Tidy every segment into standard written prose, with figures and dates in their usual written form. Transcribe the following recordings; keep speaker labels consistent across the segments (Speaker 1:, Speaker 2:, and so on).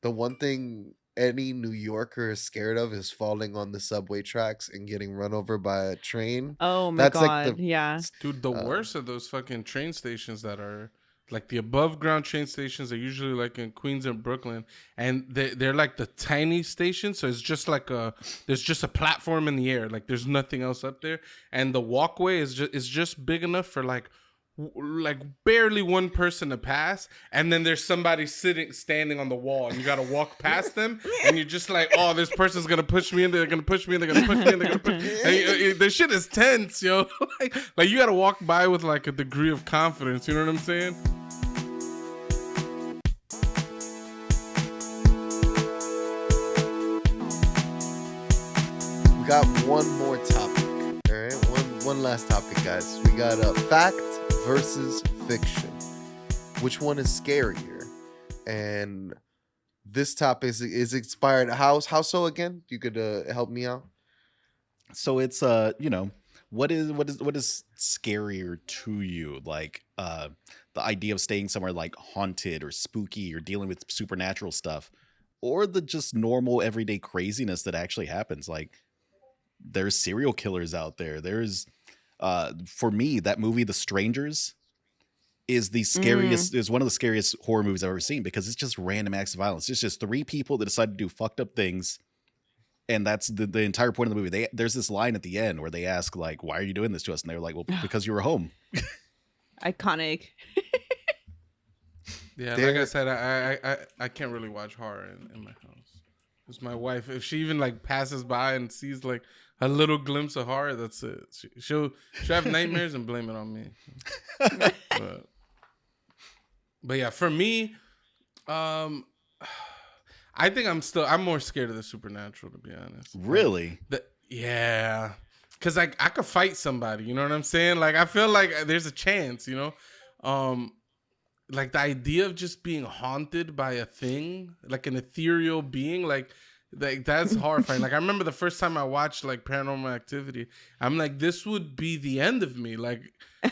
Speaker 1: the one thing any New Yorker is scared of is falling on the subway tracks and getting run over by a train.
Speaker 2: Oh my
Speaker 1: That's like
Speaker 2: god, yeah.
Speaker 3: Dude, the
Speaker 1: uh,
Speaker 3: worst of those fucking train stations that are like the above ground train stations are usually like in Queens and Brooklyn, and they're like the tiny stations, so it's just like there's just a platform in the air, like there's nothing else up there, and the walkway is just big enough for like barely one person to pass, and then there's somebody standing on the wall, and you got to walk past them, and you're just like, oh, this person's gonna push me in, they're gonna push me in, they're gonna push me in, they're gonna push and the shit is tense, yo. like you got to walk by with like a degree of confidence, you know what I'm saying?
Speaker 1: we got one more topic. All right, one last topic, guys. We got fact versus fiction. Which one is scarier? And this topic is inspired. How so again? You could help me out.
Speaker 4: So it's what is scarier to you? Like the idea of staying somewhere like haunted or spooky or dealing with supernatural stuff, or the just normal everyday craziness that actually happens. Like there's serial killers out there. There's for me, that movie The Strangers is the scariest, is one of the scariest horror movies I've ever seen, because it's just random acts of violence. It's just three people that decide to do fucked up things. And that's the entire point of the movie. There's this line at the end where they ask, like, why are you doing this to us? And they're like, well, because you were home.
Speaker 2: Iconic.
Speaker 3: Yeah, like I said, I can't really watch horror in my house. Because my wife, if she even like passes by and sees like a little glimpse of horror, that's it. She'll have nightmares and blame it on me. But yeah, for me, I think I'm more scared of the supernatural, to be honest.
Speaker 4: Really?
Speaker 3: Yeah. Because I could fight somebody, you know what I'm saying? Like, I feel like there's a chance, you know? Like, the idea of just being haunted by a thing, like an ethereal being, like that's horrifying. Like, I remember the first time I watched, like, Paranormal Activity, I'm like, this would be the end of me. Like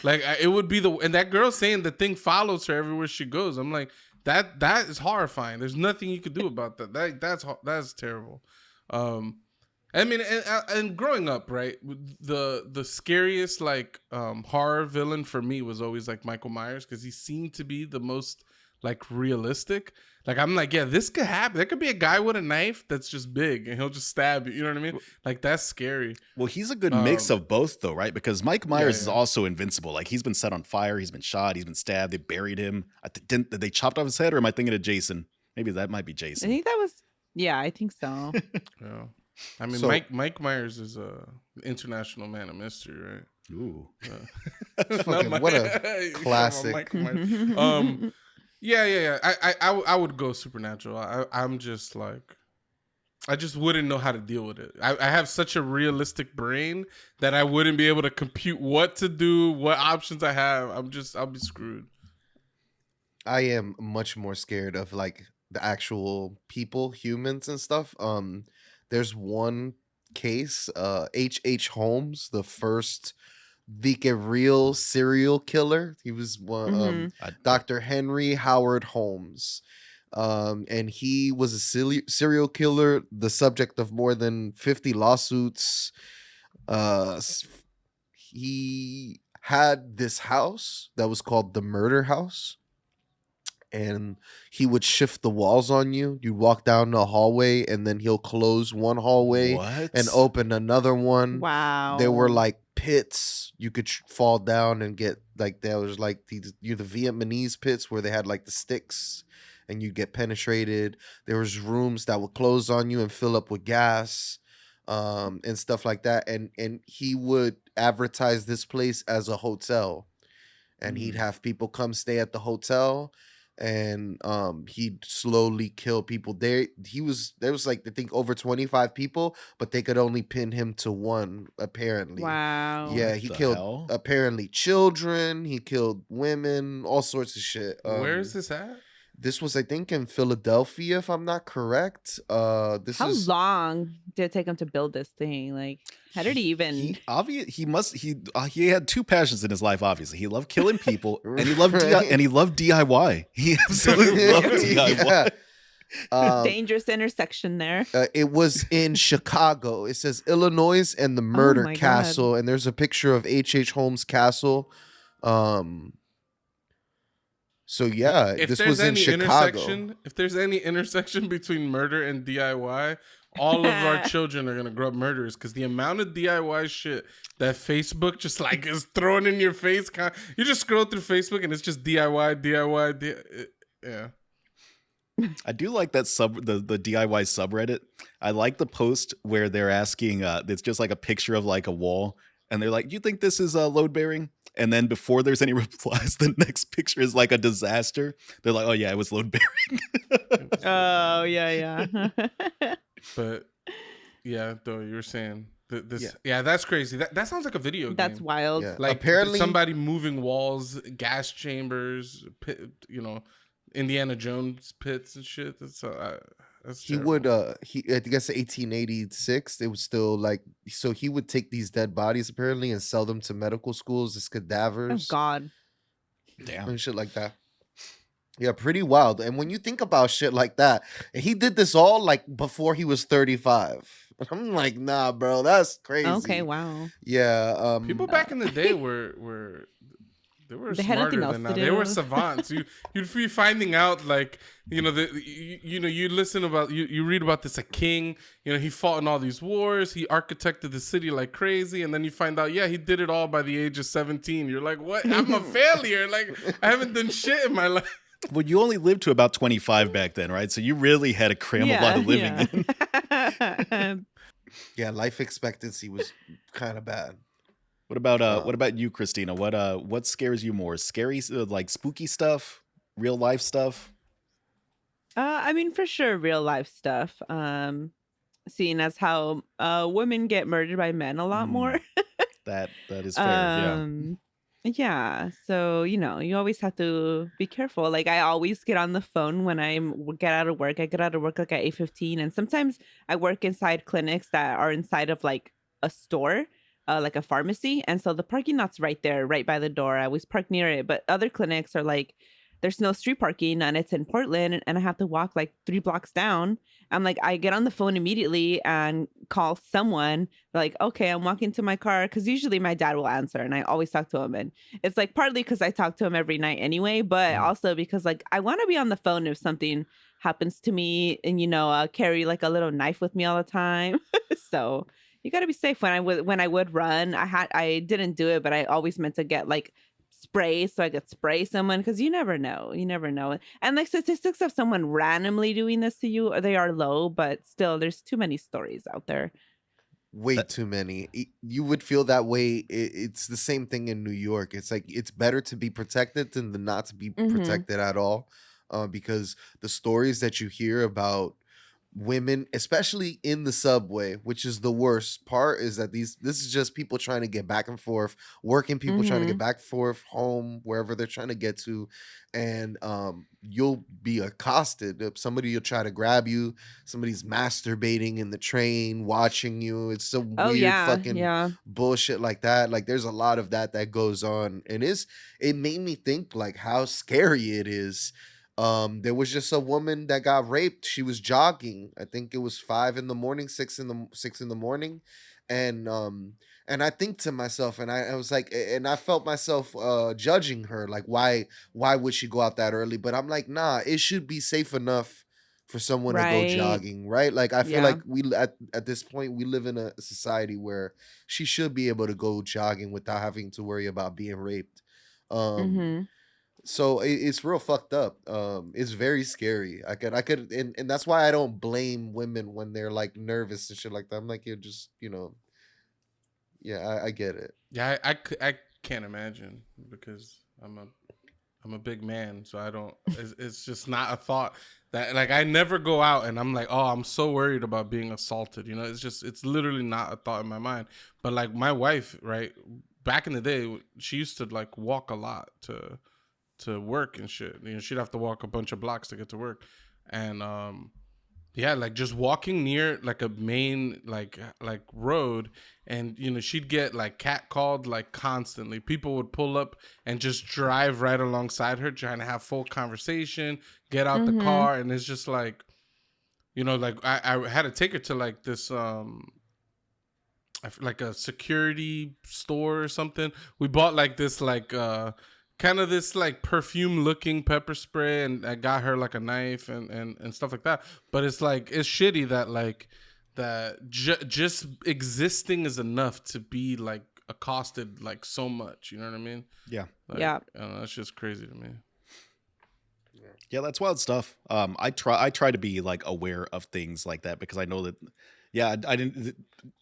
Speaker 3: it would be and that girl saying the thing follows her everywhere she goes. I'm like, that is horrifying. There's nothing you could do about that. That's terrible. I mean, and growing up, right, the scariest like horror villain for me was always like Michael Myers, because he seemed to be the most like realistic. Like, I'm like, yeah, this could happen. There could be a guy with a knife that's just big and he'll just stab you. You know what I mean? Like, that's scary.
Speaker 4: Well, he's a good mix of both, though, right? Because Mike Myers is
Speaker 3: yeah.
Speaker 4: also invincible. Like, he's been set on fire, he's been shot, he's been stabbed, they buried him. Did they chopped off his head, or am I thinking of Jason? Maybe that might be
Speaker 2: I
Speaker 4: Jason.
Speaker 2: think that was, yeah, I think so.
Speaker 3: Yeah. I mean,
Speaker 1: So-
Speaker 3: Mike Myers is a international man of mystery, right?
Speaker 4: Ooh.
Speaker 1: Fucking, what a classic.
Speaker 3: Mike Myers. Yeah. I would go supernatural. I'm just like, I just wouldn't know how to deal with it. I have such a realistic brain that I wouldn't be able to compute what to do, what options I have. I'll be screwed.
Speaker 1: I am much more scared of like the actual people, humans and stuff. There's one case, H.H. Holmes, the first real serial killer. He was one, Dr. Henry Howard Holmes. And he was a serial killer, the subject of more than 50 lawsuits. He had this house that was called the Murder House. And he would shift the walls on you. You walk down the hallway, and then he'll close one hallway
Speaker 4: What?
Speaker 1: and open another one.
Speaker 2: Wow.
Speaker 1: There were like pits you could fall down and get, like, there was like the Vietnamese pits where they had like the sticks and you'd get penetrated. There was rooms that would close on you and fill up with gas, and stuff like that. And he would advertise this place as a hotel, and he'd have people come stay at the hotel. And he'd slowly kill people. There was like, I think, over 25 people, but they could only pin him to one, apparently.
Speaker 2: Wow.
Speaker 1: Yeah,
Speaker 4: What
Speaker 1: he
Speaker 4: the
Speaker 1: killed
Speaker 4: hell?
Speaker 1: apparently children, he killed women, all sorts of shit.
Speaker 3: Where is this at?
Speaker 1: This was, I think, in Philadelphia, if I'm not correct. This
Speaker 2: How
Speaker 1: is
Speaker 2: long did it take him to build this thing? Like, how did he even?
Speaker 4: He had two passions in his life. Obviously, he loved killing people, and he loved
Speaker 1: Right.
Speaker 4: DIY. He absolutely loved DIY.
Speaker 1: Yeah. Um,
Speaker 2: Dangerous intersection there.
Speaker 1: it was in Chicago. It says Illinois and the
Speaker 2: Oh
Speaker 1: murder
Speaker 2: my God.
Speaker 1: castle, and there's a picture of H.H. Holmes Castle. So yeah,
Speaker 3: If
Speaker 1: this
Speaker 3: there's
Speaker 1: was in
Speaker 3: any
Speaker 1: Chicago.
Speaker 3: intersection between murder and DIY, all of our children are gonna grow up murderers because the amount of DIY shit that Facebook just like is throwing in your face. You just scroll through Facebook and it's just DIY. Yeah.
Speaker 4: I do like that the DIY subreddit. I like the post where they're asking. It's just like a picture of like a wall, and they're like, "You think this is load bearing?" And then before there's any replies, the next picture is like a disaster. They're like, "Oh yeah, it was load bearing."
Speaker 2: Oh yeah.
Speaker 3: But yeah, though you were saying this,
Speaker 1: Yeah.
Speaker 3: that's crazy. That sounds like a video game.
Speaker 2: That's wild.
Speaker 1: Yeah.
Speaker 3: Like
Speaker 1: Apparently,
Speaker 3: somebody moving walls, gas chambers, Indiana Jones pits and shit. That's
Speaker 1: he
Speaker 3: terrible.
Speaker 1: would I guess 1886 it was still like, so he would take these dead bodies apparently and sell them to medical schools as
Speaker 2: Oh
Speaker 1: cadavers
Speaker 2: God.
Speaker 4: Damn.
Speaker 1: and shit like that. Yeah, pretty wild. And when you think about shit like that, he did this all like before he was 35. I'm like, nah, bro, that's crazy.
Speaker 2: Okay. Wow.
Speaker 1: Yeah.
Speaker 3: People back in the day were they were
Speaker 2: They had nothing
Speaker 3: smarter
Speaker 2: else
Speaker 3: than
Speaker 2: to
Speaker 3: now. They were
Speaker 2: do.
Speaker 3: savants. You'd be finding out like you listen about you read about this a king. He fought in all these wars. He architected the city like crazy, and then you find out he did it all by the age of 17. You're like, what? I'm a failure. Like I haven't done shit in my life.
Speaker 4: Well, you only lived to about 25 back then, right? So you really had to cram a lot of living in.
Speaker 1: Yeah, life expectancy was kind of bad.
Speaker 4: What about you, Christina? What scares you more? Scary, like spooky stuff, real life stuff?
Speaker 2: I mean, for sure, real life stuff. Seeing as how women get murdered by men a lot more.
Speaker 4: That is fair. Yeah.
Speaker 2: Yeah. So, you always have to be careful. Like I always get on the phone when get out of work. I get out of work like at 8:15, and sometimes I work inside clinics that are inside of like a store, like a pharmacy. And so the parking lot's right there, right by the door. I always park near it. But other clinics are like, there's no street parking and it's in Portland and I have to walk like 3 blocks down. I'm like, I get on the phone immediately and call someone like, okay, I'm walking to my car. Cause usually my dad will answer and I always talk to him. And it's like partly because I talk to him every night anyway, but also because like I want to be on the phone if something happens to me and, carry like a little knife with me all the time. So you got to be safe. When I would run, I didn't do it, but I always meant to get like spray so I could spray someone because you never know. And like statistics of someone randomly doing this to you, they are low, but still there's too many stories out there.
Speaker 1: Way too many. You would feel that way. It's the same thing in New York. It's like it's better to be protected than not to be protected at all, because the stories that you hear about women, especially in the subway, which is the worst part, is that this is just people trying to get back and forth, working people trying to get back and forth home, wherever they're trying to get to, and you'll be accosted. Somebody will try to grab you. Somebody's masturbating in the train, watching you. It's some weird fucking bullshit like that. Like there's a lot of that goes on, and it made me think like how scary it is. There was just a woman that got raped. She was jogging. I think it was 5 in the morning, 6 in the morning. And I think to myself, and I was like, and I felt myself judging her, like why would she go out that early? But I'm like, nah, it should be safe enough for someone to go jogging, right? Like I feel like we at this point we live in a society where she should be able to go jogging without having to worry about being raped. So it's real fucked up. It's very scary. I could, and that's why I don't blame women when they're like nervous and shit like that. I'm like, you're just, yeah, I get it.
Speaker 3: Yeah, I can't imagine because I'm a big man, so I don't. It's just not a thought that like I never go out and I'm like, oh, I'm so worried about being assaulted. It's literally not a thought in my mind. But like my wife, right, back in the day, she used to like walk a lot to work and shit. She'd have to walk a bunch of blocks to get to work, and like just walking near like a main like road, and she'd get like catcalled like constantly. People would pull up and just drive right alongside her, trying to have full conversation, get out the car, and it's just like You know, like I had to take her to like this like a security store or something. We bought like this like kind of this like perfume looking pepper spray, and I got her like a knife and stuff like that. But it's like it's shitty that like just existing is enough to be like accosted like so much. You know what I mean?
Speaker 4: Yeah.
Speaker 3: Like,
Speaker 2: Yeah.
Speaker 3: I don't know, that's just crazy to me.
Speaker 4: Yeah, that's wild stuff. I try to be like aware of things like that because I know that I didn't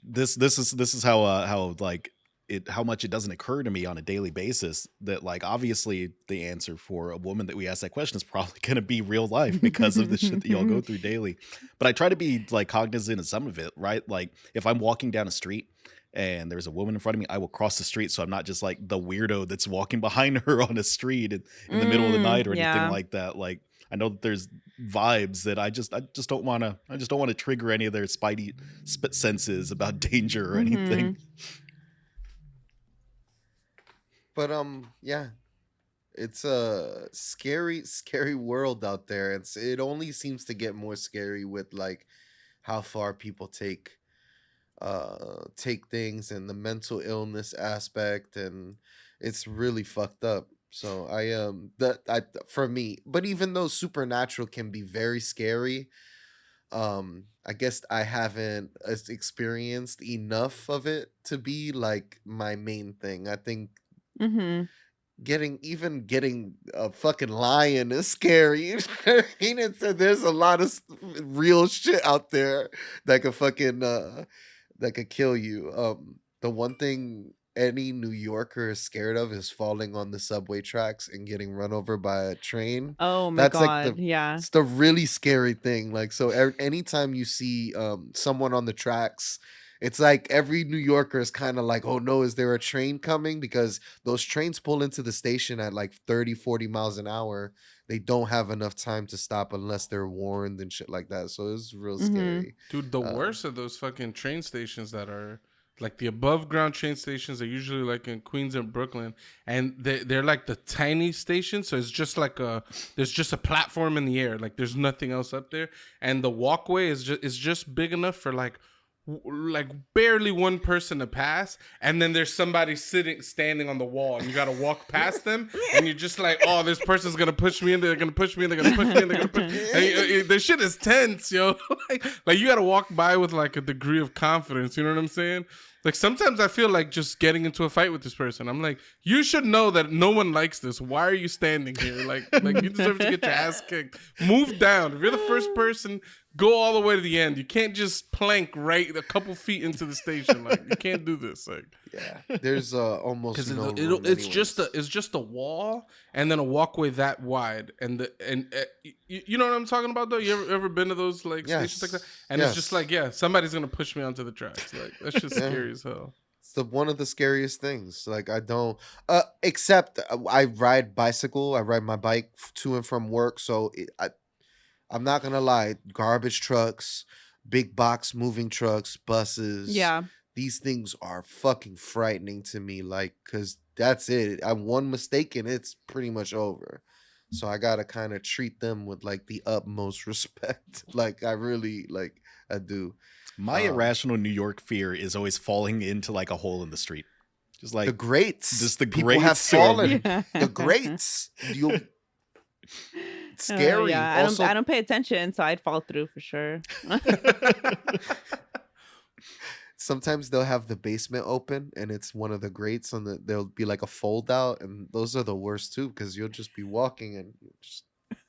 Speaker 4: this is how like how much it doesn't occur to me on a daily basis that like obviously the answer for a woman that we ask that question is probably going to be real life because of the shit that y'all go through daily. But I try to be like cognizant of some of it, right? Like if I'm walking down a street and there's a woman in front of me, I will cross the street so I'm not just like the weirdo that's walking behind her on a street in the middle of the night or anything
Speaker 2: Yeah.
Speaker 4: like that. Like I know that there's vibes that I just don't want to trigger any of their spidey senses about danger or anything.
Speaker 1: But yeah, it's a scary world out there. It only seems to get more scary with like how far people take things and the mental illness aspect, and it's really fucked up. So that I for me, but even though supernatural can be very scary, I guess I haven't experienced enough of it to be like my main thing. I think
Speaker 2: Mm-hmm.
Speaker 1: getting a fucking lion is scary. You know what I mean? There's a lot of real shit out there that could fucking that could kill you. The one thing any New Yorker is scared of is falling on the subway tracks and getting run over by a train.
Speaker 2: Oh my
Speaker 1: That's like
Speaker 2: God. Yeah.
Speaker 1: it's the really scary thing. Like so, anytime you see someone on the tracks, it's like every New Yorker is kind of like, oh no, is there a train coming? Because those trains pull into the station at like 30, 40 miles an hour. They don't have enough time to stop unless they're warned and shit like that. So it's real
Speaker 2: Mm-hmm.
Speaker 1: scary.
Speaker 3: Dude, the
Speaker 1: Uh,
Speaker 3: worst of those fucking train stations that are like the above ground train stations are usually like in Queens and Brooklyn, and they're like the tiny stations. So it's just like there's just a platform in the air, like there's nothing else up there, and the walkway is just big enough for like like barely one person to pass, and then there's somebody standing on the wall, and you gotta walk past them, and you're just like, oh, this person's gonna push me in, they're gonna push me in, they're gonna push me in, they're gonna push me. And the shit is tense, yo. like you gotta walk by with like a degree of confidence, you know what I'm saying? Like sometimes I feel like just getting into a fight with this person. I'm like, you should know that no one likes this. Why are you standing here? Like you deserve to get your ass kicked. Move down. If you're the first person, go all the way to the end. You can't just plank right a couple feet into the station. Like you can't do this. Like
Speaker 1: yeah, there's almost
Speaker 3: because
Speaker 1: no room
Speaker 3: it's just
Speaker 1: anyways.
Speaker 3: it's just a wall and then a walkway that wide and you know what I'm talking about though. You ever been to those like stations like that?
Speaker 1: Yes,
Speaker 3: And it's just like
Speaker 1: yes,
Speaker 3: somebody's gonna push me onto the tracks. Like that's just
Speaker 1: yeah.
Speaker 3: scary as hell.
Speaker 1: It's the one of the scariest things. Like I don't except I ride bicycle. I ride my bike to and from work. So I'm not gonna lie. Garbage trucks, big box moving trucks, buses.
Speaker 2: Yeah.
Speaker 1: These things are fucking frightening to me. Like, cause that's it. I one mistake and it's pretty much over. So I gotta kind of treat them with like the utmost respect. Like I really like I do.
Speaker 4: My
Speaker 1: Um,
Speaker 4: irrational New York fear is always falling into like a hole in the street. Just
Speaker 1: the
Speaker 4: like
Speaker 1: greats,
Speaker 4: just the
Speaker 1: people have
Speaker 4: greats are
Speaker 1: fallen.
Speaker 2: Yeah.
Speaker 1: The greats, you
Speaker 2: Oh
Speaker 1: scary.
Speaker 2: yeah. I
Speaker 1: Also,
Speaker 2: don't pay attention, so I'd fall through for sure.
Speaker 1: sometimes they'll have the basement open and it's one of the grates on the there'll be like a fold out, and those are the worst too because you'll just be walking and you just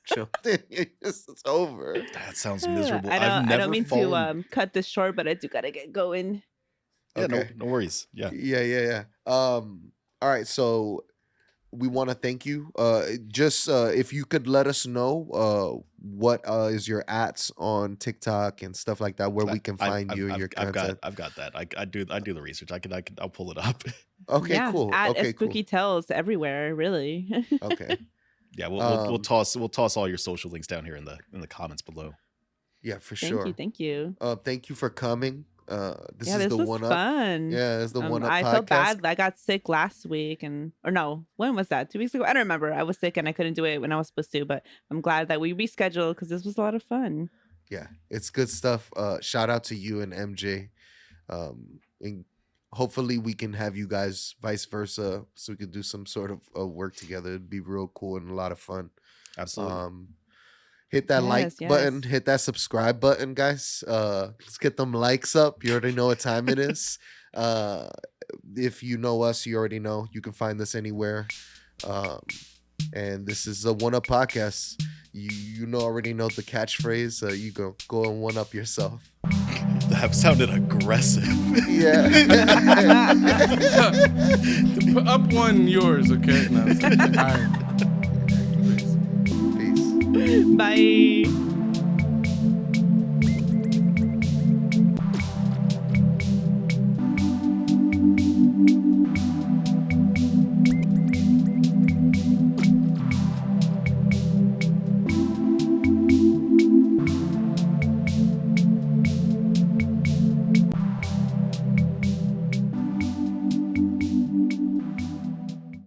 Speaker 1: chill. It's over.
Speaker 4: that sounds miserable.
Speaker 2: I
Speaker 4: I've
Speaker 2: don't
Speaker 4: never
Speaker 2: mean
Speaker 4: fallen.
Speaker 2: to cut this short, but I do gotta get going.
Speaker 4: Yeah, no,
Speaker 1: Okay.
Speaker 4: no worries. Yeah.
Speaker 1: Yeah. All right, so we want to thank you. Just if you could let us know what is your ats on TikTok and stuff like that, where we can find you and your content.
Speaker 4: I've got that. I do the research. I'll pull it up.
Speaker 1: Okay,
Speaker 2: Yeah.
Speaker 1: cool.
Speaker 2: At
Speaker 1: Okay, cool.
Speaker 2: Spooky Tales everywhere, really.
Speaker 1: Okay.
Speaker 4: Yeah, we'll
Speaker 1: Um,
Speaker 4: toss all your social links down here in the comments below.
Speaker 1: yeah, for
Speaker 2: Thank
Speaker 1: sure.
Speaker 2: you. Thank you.
Speaker 1: Thank you for coming. This
Speaker 2: Yeah,
Speaker 1: is
Speaker 2: this
Speaker 1: the
Speaker 2: was
Speaker 1: one up.
Speaker 2: fun.
Speaker 1: Yeah, it's the one up
Speaker 2: I felt
Speaker 1: podcast.
Speaker 2: bad. I got sick last week or no, when was that? 2 weeks ago? I don't remember. I was sick and I couldn't do it when I was supposed to, but I'm glad that we rescheduled because this was a lot of fun.
Speaker 1: Yeah, it's good stuff. Shout out to you and MJ. And hopefully we can have you guys vice versa, so we could do some sort of work together. It'd be real cool and a lot of fun.
Speaker 4: Absolutely.
Speaker 1: Hit that like
Speaker 2: Yes,
Speaker 1: button,
Speaker 2: yes.
Speaker 1: hit that subscribe button, guys. Let's get them likes up. You already know what time it is. uh if you know us, you already know you can find us anywhere. um and this is a one up podcast. Already know the catchphrase. You go and one up yourself.
Speaker 4: That sounded aggressive.
Speaker 1: Yeah.
Speaker 3: Put up one yours, okay? No, all right.
Speaker 1: Peace.
Speaker 2: Bye.